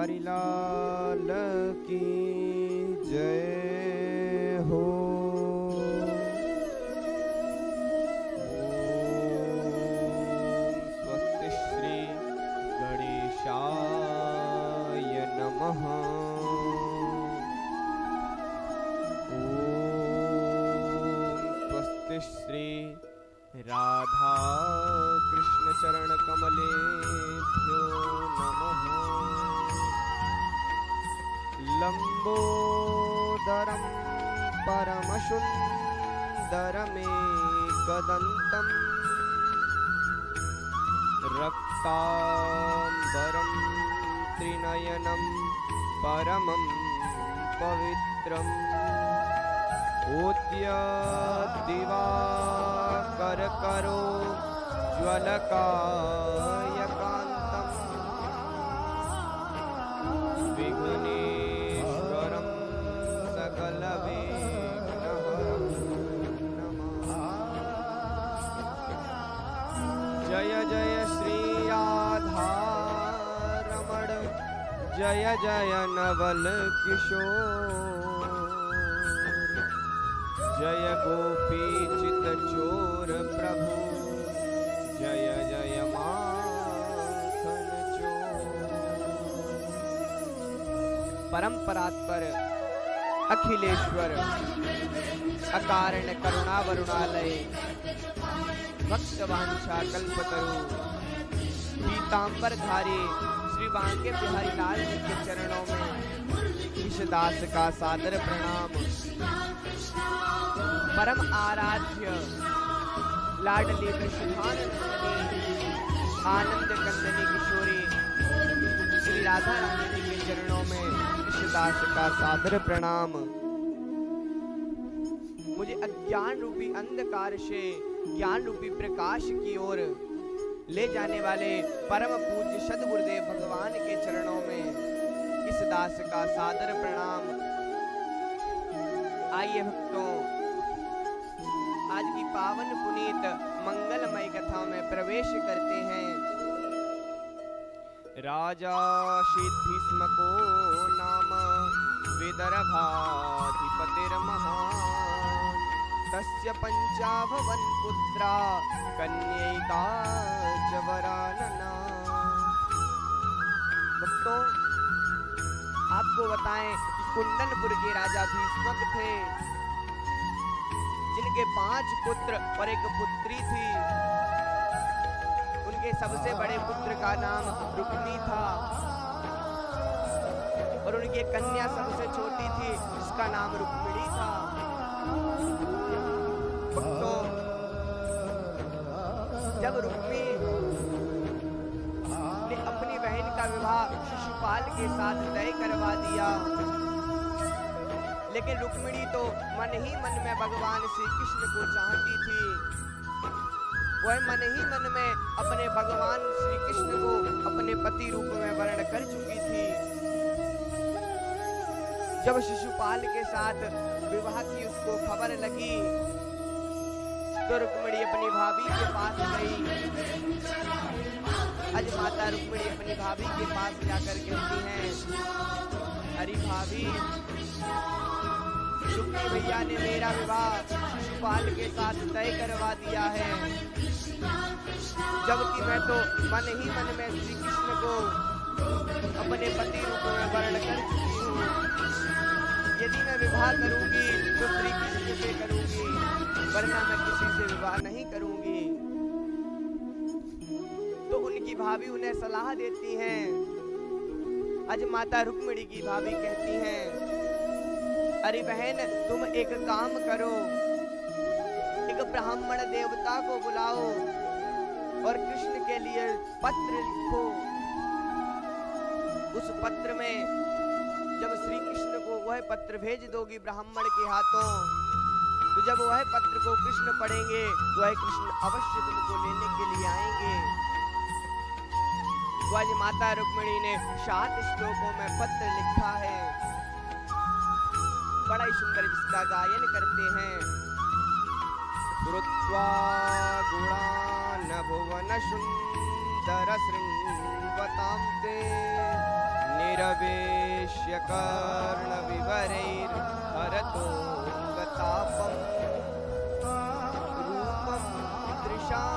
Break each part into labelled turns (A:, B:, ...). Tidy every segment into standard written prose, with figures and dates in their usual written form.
A: बिहारी लाल की जय हो। स्वस्ति श्री गणेशाय नमः। स्वस्ति श्री राधा कृष्ण चरण कमलेभ्यो नमः। लंबोदरं परमसुंदरमेकदन्तं रक्तांबरं त्रिनयनं परमं पवित्रम् उद्यद्दिवाकरकरो ज्वलकायकान्तम् विघ्नेश्वरं सकलविघ्नहरं नमामि। जय जय श्री राधारमण जय जय नवल किशोर जय गोपी चित चोर प्रभु जय जय माखन चोर। परंपरात्पर अखिलेश्वर अकारण करुणा वरुणालय भक्तवांछा कल्पतरु पीतांबर धारी श्री बांके बिहारी लाल जी के चरणों में इस दास का सादर प्रणाम। परम आराध्य लाडली वृषभानंदिनी आनंद कंदनी किशोरी श्री राधा रानी जी के चरणों में दास का सादर प्रणाम। मुझे अज्ञान रूपी अंधकार से ज्ञान रूपी प्रकाश की ओर ले जाने वाले परम पूज्य सद्गुरुदेव भगवान के चरणों में इस दास का सादर प्रणाम। आइए भक्तों, आज की पावन पुनीत मंगलमय कथा में प्रवेश करते हैं। राजा सिद्धिस्मको नाम विदर्भाधिपतिर्महान् तस्य पंचाभवन पुत्रा कन्यैका च वरानना। भक्तों, आपको बताएं कि कुंदनपुर के राजा भीष्मक थे, जिनके 5 पुत्र और एक पुत्री थी। उनके सबसे बड़े पुत्र का नाम रुक्मी था और उनकी कन्या सबसे छोटी थी, जिसका नाम रुक्मिणी था। भक्तों, जब रुक्मी ने अपनी बहन का विवाह शिशुपाल के साथ तय करवा दिया, लेकिन रुक्मिणी तो मन ही मन में भगवान श्री कृष्ण को चाहती थी। वह मन ही मन में अपने भगवान श्री कृष्ण को अपने पति रूप में वर्ण कर चुकी थी। जब शिशुपाल के साथ विवाह की उसको खबर लगी तो रुक्मिणी अपनी भाभी के पास गई। आज माता रुक्मिणी अपनी भाभी के पास जाकर कहती हैं, अरे भाभी, रुक्मी भैया ने मेरा विवाह शिशुपाल के साथ तय करवा दिया है, जबकि मैं तो मन ही मन में श्री कृष्ण को अपने पति रूप में वर्ण कर चुकी हूँ। यदि मैं विवाह करूंगी तो श्री कृष्ण से करूंगी, वरना मैं किसी से विवाह नहीं करूंगी। तो उनकी भाभी उन्हें सलाह देती हैं। आज माता रुक्मिणी की भाभी कहती हैं, अरे बहन, तुम एक काम करो, एक ब्राह्मण देवता को बुलाओ और कृष्ण के लिए पत्र लिखो। उस पत्र में जब श्री कृष्ण को वह पत्र भेज दोगी ब्राह्मण के हाथों, तो जब वह पत्र को कृष्ण पढ़ेंगे तो वह कृष्ण अवश्य तुमको लेने के लिए आएंगे। तो आज माता रुक्मिणी ने 7 श्लोकों में पत्र लिखा है, बड़ा ही सुंदर, जिसका गायन करते हैं। श्रुत्वा गुणान् भुवन सुंदर शृण्वतां ते निरवेश्य कर्णविवरैर्हरतो गतापम् रूपं दृशां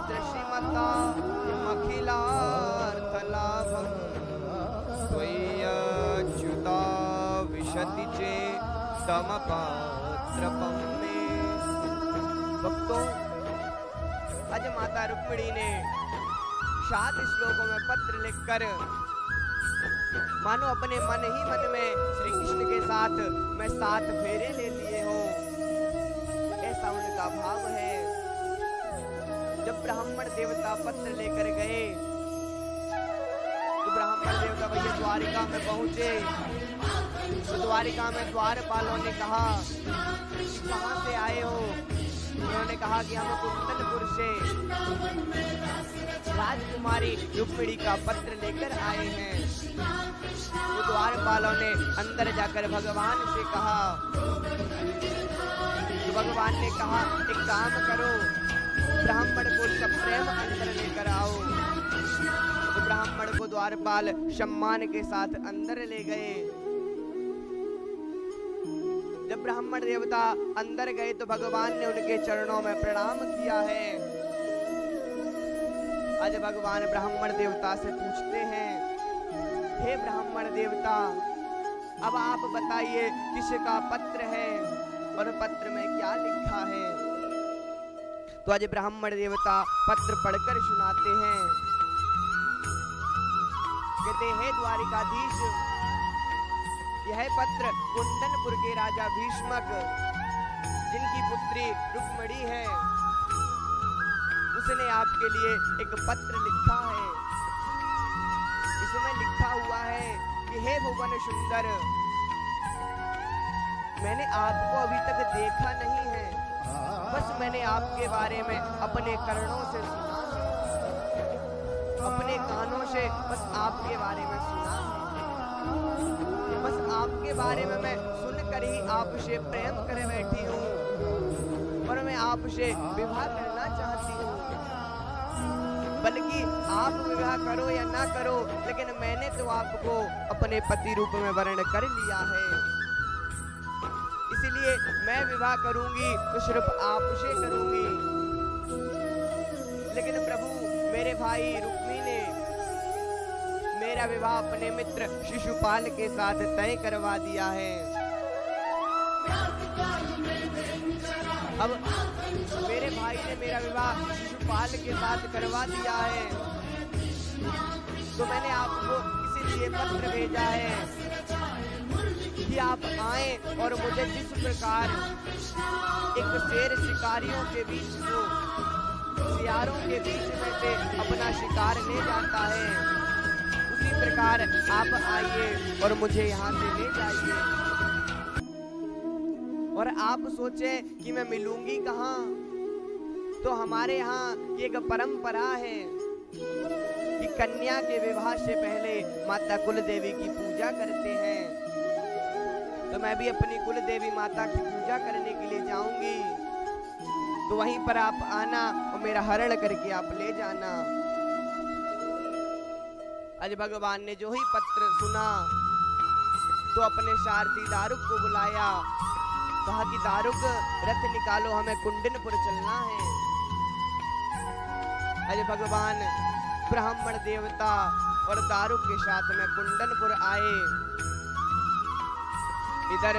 A: दृशिमतामखिलार्थलाभम् त्वय्यच्युता विशति चेदमपात्रपं मे। भक्तों, आज माता रुक्मिणी ने 7 श्लोकों में पत्र लिखकर मानो अपने मन ही मन में श्री कृष्ण के साथ मैं 7 फेरे ले लिए हूं, ऐसा उनका भाव है। जब ब्राह्मण देवता पत्र लेकर गए तो ब्राह्मण देवता भैया द्वारिका में पहुंचे तो द्वारिका में द्वारपालों ने कहा कहां से आए हो? उन्होंने कहा कि हम कुंदनपुर से राजकुमारी रुक्मिणी का पत्र लेकर आए हैं। तो द्वारपालों ने अंदर जाकर भगवान से कहा तो भगवान ने कहा एक काम करो, ब्राह्मण को सप्रेम अंदर लेकर आओ। तो ब्राह्मण को द्वारपाल सम्मान के साथ अंदर ले गए। जब ब्राह्मण देवता अंदर गए तो भगवान ने उनके चरणों में प्रणाम किया है। आज भगवान ब्राह्मण देवता से पूछते हैं, हे ब्राह्मण देवता, अब आप बताइए किसका पत्र है और पत्र में क्या लिखा है? तो आज ब्राह्मण देवता पत्र पढ़कर सुनाते हैं। कहते हैं, द्वारिकाधीश, यह पत्र कुंदनपुर के राजा भीष्मक, जिनकी पुत्री रुक्मिणी है, उसने आपके लिए एक पत्र लिखा है। इसमें लिखा हुआ है कि हे भुवन सुंदर, मैंने आपको अभी तक देखा नहीं है, बस मैंने आपके बारे में अपने कर्णों से सुना है, अपने कानों से बस आपके बारे में सुना है। बस आपके बारे में मैं सुनकर ही आपसे प्रेम कर बैठी हूँ और मैं आपसे विवाह करना चाहती हूँ। बल्कि आप विवाह करो या ना करो, लेकिन मैंने तो आपको अपने पति रूप में वर्ण कर लिया है, इसलिए मैं विवाह करूंगी तो सिर्फ आपसे करूंगी। लेकिन प्रभु, मेरे भाई रुक्मी ने मेरा विवाह अपने मित्र शिशुपाल के साथ तय करवा दिया है। अब मेरे भाई ने मेरा विवाह शिशुपाल के साथ करवा दिया है, तो मैंने आपको इसीलिए पत्र भेजा है कि आप आए और मुझे जिस प्रकार एक शेर शिकारियों के बीच को सियारों के बीच में से अपना शिकार ले जाता है, उसी प्रकार आप आइए और मुझे यहाँ से ले जाइए। और आप सोचें कि मैं मिलूंगी कहाँ? तो हमारे यहाँ एक परंपरा है कि कन्या के विवाह से पहले माता कुल देवी की पूजा करते हैं। तो मैं भी अपनी कुल देवी माता की पूजा करने के लिए जाऊंगी, तो वहीं पर आप आना और मेरा हरण करके आप ले जाना। आज भगवान ने जो ही पत्र सुना तो अपने सारथी दारुक को बुलाया, कहा कि दारुक, रथ निकालो, हमें कुंडनपुर चलना है। आज भगवान ब्राह्मण देवता और दारुक के साथ में कुंडनपुर आए। इधर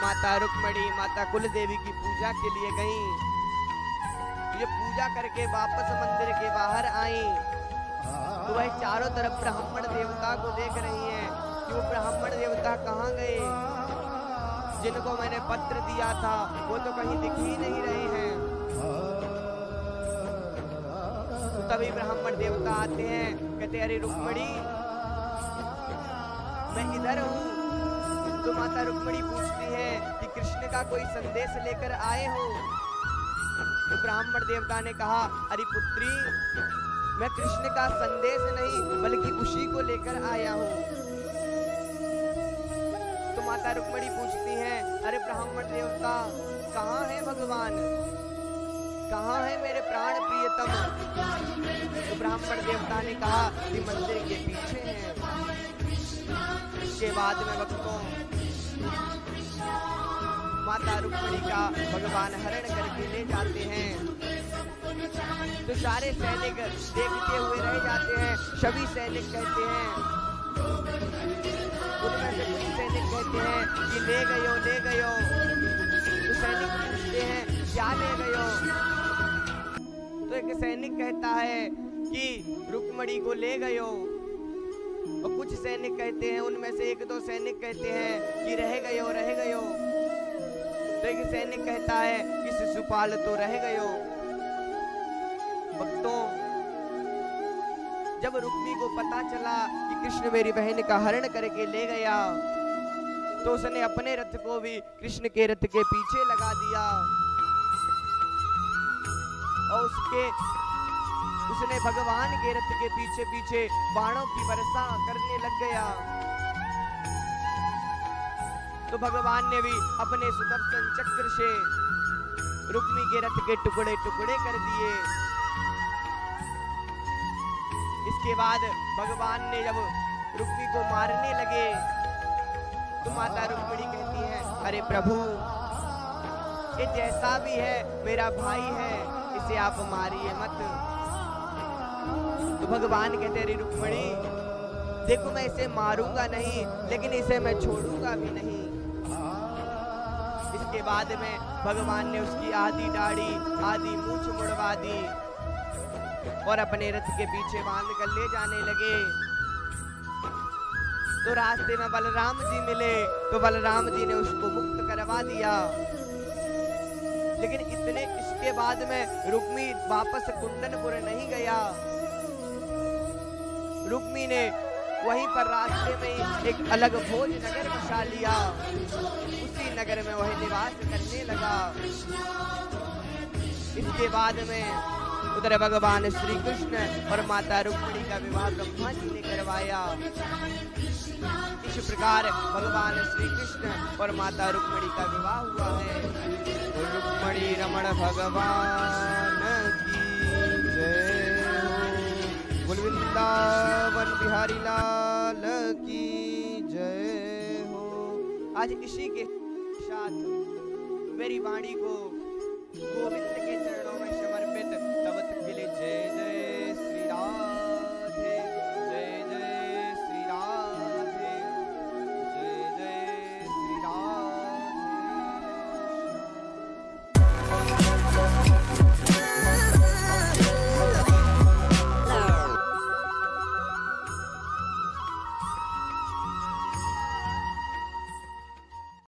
A: माता रुक्मिणी माता कुल देवी की पूजा के लिए गईं। ये पूजा करके वापस मंदिर के बाहर आई तो वह चारों तरफ ब्राह्मण देवता को देख रही हैं कि वो ब्राह्मण देवता कहाँ गए, जिनको मैंने पत्र दिया था वो तो कहीं दिख ही नहीं रहे हैं। तो तभी ब्राह्मण देवता आते हैं, कहते, अरे रुक्मिणी, मैं इधर हूँ। तो माता रुक्मिणी पूछती है कि कृष्ण का कोई संदेश लेकर आए हो? तो ब्राह्मण देवता ने कहा, अरे पुत्री, मैं कृष्ण का संदेश नहीं बल्कि उसी को लेकर आया हूँ। तो माता रुक्मिणी पूछती हैं, अरे ब्राह्मण देवता, कहाँ है भगवान, कहाँ है मेरे प्राण प्रियतम? तो ब्राह्मण देवता ने कहा कि मंदिर के पीछे हैं। इसके बाद में भक्तों माता रुक्मिणी का भगवान हरण करके ले जाते हैं। तो सारे सैनिक देखते हुए रह जाते हैं। सभी सैनिक कहते हैं, उनमें से कुछ सैनिक कहते हैं कि ले गयो ले गयो। तो सैनिक पूछते हैं क्या ले गयो? तो एक सैनिक कहता है कि रुक्मिणी को ले गयो। और कुछ सैनिक कहते हैं, उनमें से एक दो सैनिक कहते हैं कि रह गयो रह गयो। तो एक सैनिक कहता है कि शिशुपाल तो रह गयो। भक्तों जब रुक्मी को पता चला कि कृष्ण मेरी बहन का हरण करके ले गया, तो उसने अपने रथ को भी कृष्ण के रथ के पीछे लगा दिया और उसने भगवान के रथ के पीछे पीछे बाणों की वर्षा करने लग गया। तो भगवान ने भी अपने सुदर्शन चक्र से रुक्मी के रथ के टुकड़े टुकड़े कर दिए। इसके बाद भगवान ने जब रुक्मी को मारने लगे तो माता रुक्मिणी कहती है, अरे प्रभु ये जैसा भी है मेरा भाई है, इसे आप मारिए मत। तो भगवान कहते, अरे रुक्मिणी देखो मैं इसे मारूंगा नहीं, लेकिन इसे मैं छोड़ूंगा भी नहीं। इसके बाद में भगवान ने उसकी आधी दाढ़ी आधी मूंछ मुड़वा दी और अपने रथ के पीछे बांध कर ले जाने लगे। तो रास्ते में बलराम जी मिले, तो बलराम जी ने उसको मुक्त करवा दिया। लेकिन इसके बाद में रुक्मी वापस कुंदनपुर नहीं गया। रुक्मी ने वहीं पर रास्ते में ही एक अलग भोज नगर बसा लिया। उसी नगर में वह निवास करने लगा। इसके बाद में उधर भगवान श्री कृष्ण और माता रुक्मिणी का विवाह ब्रह्मा जी ने करवाया। इस प्रकार भगवान श्री कृष्ण और माता रुक्मिणी का विवाह हुआ है। रुक्मिणी रमण भगवान की जय हो। बोल वृंदावन बिहारी लाल की जय हो। आज इसी के साथ मेरी वाणी को गोविंद के चरण